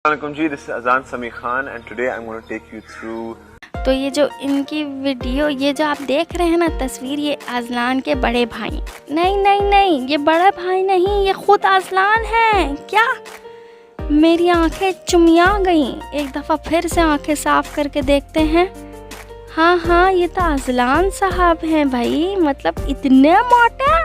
Assalamualaikum ji, this is Azan Sami Khan and today I'm going to take you through। तो ये जो इनकी video, ये जो आप देख रहे हैं ना तस्वीर, ये अजलान के बड़े भाई। नहीं नहीं नहीं, ये बड़ा भाई नहीं, ये खुद अजलान है। क्या? मेरी आंखें चुमिया गईं। एक दफ़ा फिर से आंखें साफ करके देखते हैं। हाँ हाँ, ये तो अजलान साहब हैं भाई, मतलब इतने मोटे।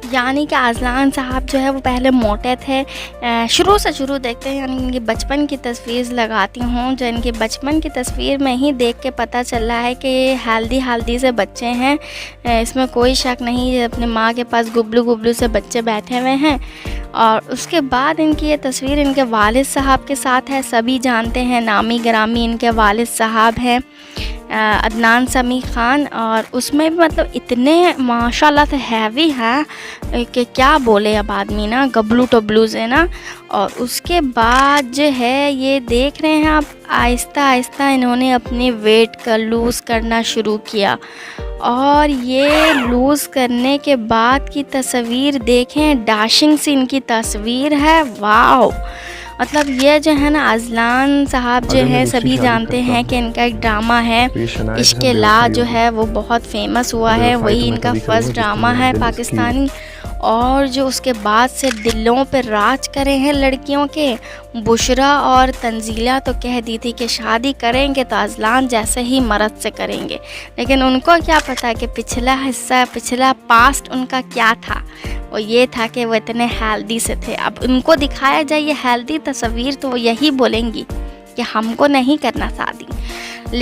यानी कि अजलान साहब जो है वो पहले मोटे थे। शुरू से शुरू देखते हैं, यानी इनकी बचपन की तस्वीर लगाती हूँ, जो इनकी बचपन की तस्वीर में ही देख के पता चल रहा है कि ये हेल्दी से बच्चे हैं। इसमें कोई शक नहीं, ये अपने माँ के पास गुबलू से बच्चे बैठे हुए हैं। और उसके बाद इनकी ये तस्वीर इनके वालिद साहब के साथ है। सभी जानते हैं, नामी गिरामी इनके वालिद साहब हैं अदनान समी ख़ान। और उसमें भी मतलब इतने माशाल्लाह से हैवी हैं कि क्या बोले अब आदमी ना, गबलू से ना। और उसके बाद जो है ये देख रहे हैं आप, आहिस्ता आहिस्ता इन्होंने अपने वेट का लूज़ करना शुरू किया। और ये लूज़ करने के बाद की तस्वीर देखें, डैशिंग सी इनकी तस्वीर है। वाओ, मतलब ये जो है ना अजलान साहब जो है, सभी जानते हैं कि इनका एक ड्रामा है इश्क़ ला, जो है वो बहुत फेमस हुआ है। वही इनका फर्स्ट ड्रामा है पाकिस्तानी। और जो उसके बाद से दिलों पे राज करे हैं लड़कियों के। बुशरा और तंजीला तो कह दी थी कि शादी करेंगे तो अजलान जैसे ही मर्द से करेंगे, लेकिन उनको क्या पता कि पिछला पास्ट उनका क्या था। वो ये था कि वो इतने हेल्दी से थे। अब उनको दिखाया जाए ये हेल्दी तस्वीर तो वो यही बोलेंगी कि हमको नहीं करना शादी।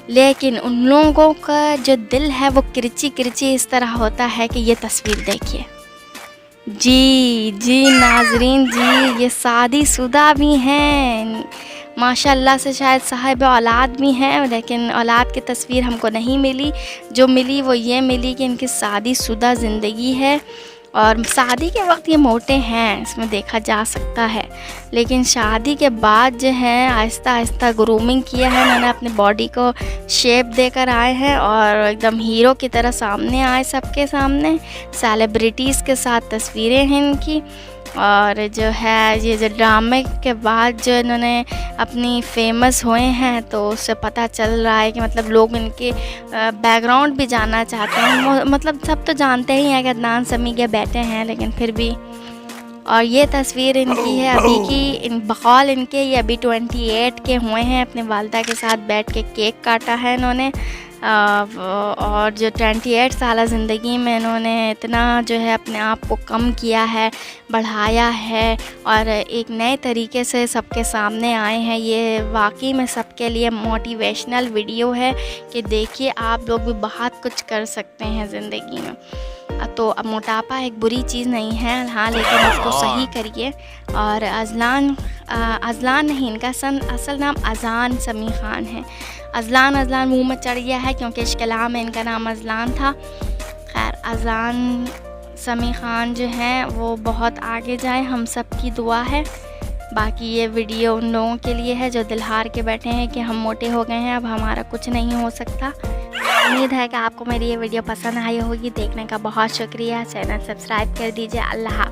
लेकिन उन लोगों का जो दिल है वो किरची इस तरह होता है कि ये तस्वीर देखिए। जी नाजरीन जी, ये शादीशुदा भी हैं माशाल्लाह से, शायद साहिब औलाद भी हैं, लेकिन औलाद की तस्वीर हमको नहीं मिली। जो मिली वो ये मिली कि इनकी शादीशुदा ज़िंदगी है। और शादी के वक्त ये मोटे हैं, इसमें देखा जा सकता है, लेकिन शादी के बाद जो है आहिस्ता आहिस्ता ग्रूमिंग किया है इन्होंने, अपनी बॉडी को शेप देकर आए हैं और एकदम हीरो की तरह सामने आए सबके सामने। सेलिब्रिटीज़ के साथ तस्वीरें हैं इनकी। और जो है ये जो ड्रामे के बाद जो इन्होंने अपनी फेमस हुए हैं, तो उससे पता चल रहा है कि मतलब लोग इनके बैकग्राउंड भी जानना चाहते हैं। मतलब सब तो जानते ही हैं कि अदनान समी के बेटे हैं, लेकिन फिर भी। और ये तस्वीर इनकी है अभी की, बकौल इनके ये अभी 28 के हुए हैं। अपने वालदा के साथ बैठ के केक काटा है इन्होंने। और जो 28 साल ज़िंदगी में इन्होंने इतना जो है अपने आप को कम किया है, बढ़ाया है और एक नए तरीके से सबके सामने आए हैं। ये वाकई में सबके लिए मोटिवेशनल वीडियो है कि देखिए आप लोग भी बहुत कुछ कर सकते हैं ज़िंदगी में। तो अब मोटापा एक बुरी चीज़ नहीं है, हाँ, लेकिन उसको सही करिए। और अजलान नहीं, इनका असल नाम अजान समी ख़ान है। अजलान मुंह में चढ़ गया है क्योंकि इश्क़-ए-ला में इनका नाम अजलान था। खैर, अजान समी ख़ान जो हैं वो बहुत आगे जाए, हम सब की दुआ है। बाकी ये वीडियो उन लोगों के लिए है जो दिल हार के बैठे हैं कि हम मोटे हो गए हैं, अब हमारा कुछ नहीं हो सकता। उम्मीद है कि आपको मेरी ये वीडियो पसंद आई होगी। देखने का बहुत शुक्रिया। चैनल सब्सक्राइब कर दीजिए। अल्लाह।